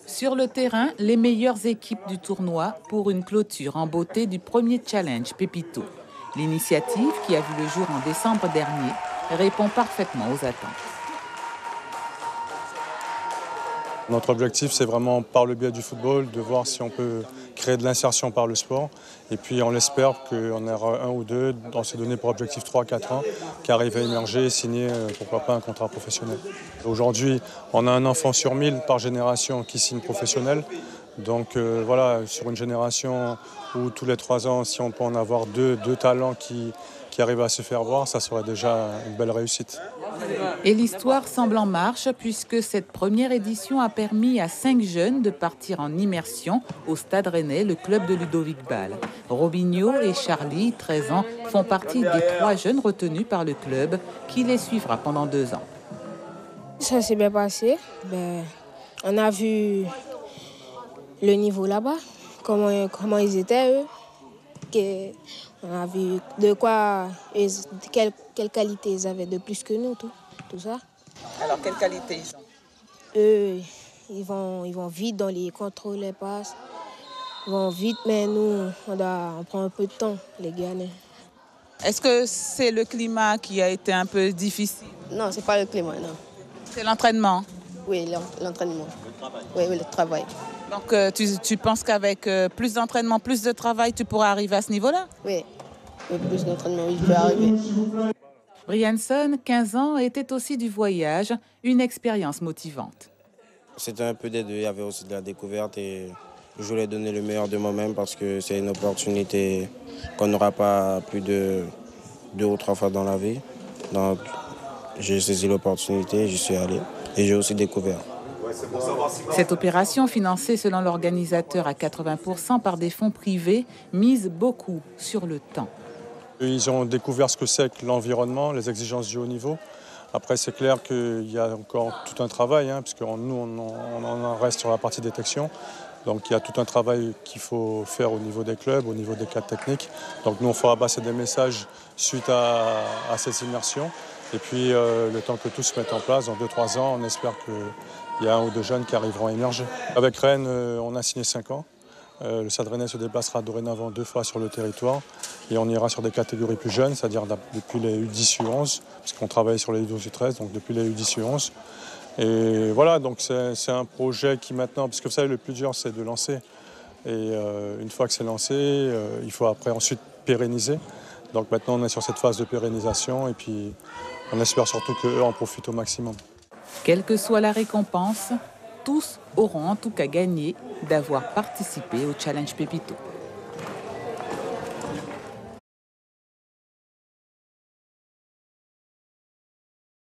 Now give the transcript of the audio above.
Sur le terrain, les meilleures équipes du tournoi pour une clôture en beauté du premier challenge Pépito. L'initiative, qui a vu le jour en décembre dernier, répond parfaitement aux attentes. Notre objectif, c'est vraiment, par le biais du football, de voir si on peut créer de l'insertion par le sport. Et puis, on espère qu'on aura un ou deux, dans ces données pour objectif 3-4 ans, qui arrivent à émerger et signer, pourquoi pas, un contrat professionnel. Aujourd'hui, on a un enfant sur 1000 par génération qui signe professionnel. Donc voilà, sur une génération où tous les 3 ans, si on peut en avoir deux talents qui arrivent à se faire voir, ça serait déjà une belle réussite. Et l'histoire semble en marche puisque cette première édition a permis à 5 jeunes de partir en immersion au Stade Rennais, le club de Ludovic Ball. Robinho et Charlie, 13 ans, font partie des 3 jeunes retenus par le club qui les suivra pendant 2 ans. Ça s'est bien passé. On a vu le niveau là-bas, comment ils étaient, eux. On a vu de quoi, quelle qualité ils avaient de plus que nous, tout ça. Alors, quelle qualité ils ont? Eux, ils vont vite dans les contrôles, les passes. Ils vont vite, mais nous, on prend un peu de temps, les Guyanais. Est-ce que c'est le climat qui a été un peu difficile? Non, c'est pas le climat, non. C'est l'entraînement? Oui, l'entraînement. Oui, le travail. Donc, tu penses qu'avec plus d'entraînement, plus de travail, tu pourras arriver à ce niveau-là? Oui, avec plus d'entraînement, oui, je peux arriver. Brianson, 15 ans, était aussi du voyage, une expérience motivante. C'était un peu des deux, il y avait aussi de la découverte et je voulais donner le meilleur de moi-même parce que c'est une opportunité qu'on n'aura pas plus de 2 ou 3 fois dans la vie. Donc, j'ai saisi l'opportunité, j'y suis allé et j'ai aussi découvert. Cette opération, financée selon l'organisateur à 80% par des fonds privés, mise beaucoup sur le temps. Ils ont découvert ce que c'est que l'environnement, les exigences du haut niveau. Après, c'est clair qu'il y a encore tout un travail, puisque nous, on en reste sur la partie détection. Donc, il y a tout un travail qu'il faut faire au niveau des clubs, au niveau des cadres techniques. Donc, nous, on fera passer des messages suite à ces immersions. Et puis, le temps que tout se mette en place, dans 2-3 ans, on espère qu'il y a 1 ou 2 jeunes qui arriveront à émerger. Avec Rennes, on a signé 5 ans. Le Stade Rennais se déplacera dorénavant 2 fois sur le territoire et on ira sur des catégories plus jeunes, c'est-à-dire depuis les U10, U11, puisqu'on travaille sur les U12, U13, donc depuis les U10, U11. Et voilà, donc c'est un projet qui maintenant, parce que vous savez, le plus dur, c'est de lancer. Et une fois que c'est lancé, il faut après ensuite pérenniser. Donc maintenant, on est sur cette phase de pérennisation et puis on espère surtout qu'eux en profitent au maximum. Quelle que soit la récompense, tous auront en tout cas gagné d'avoir participé au Challenge Pépito.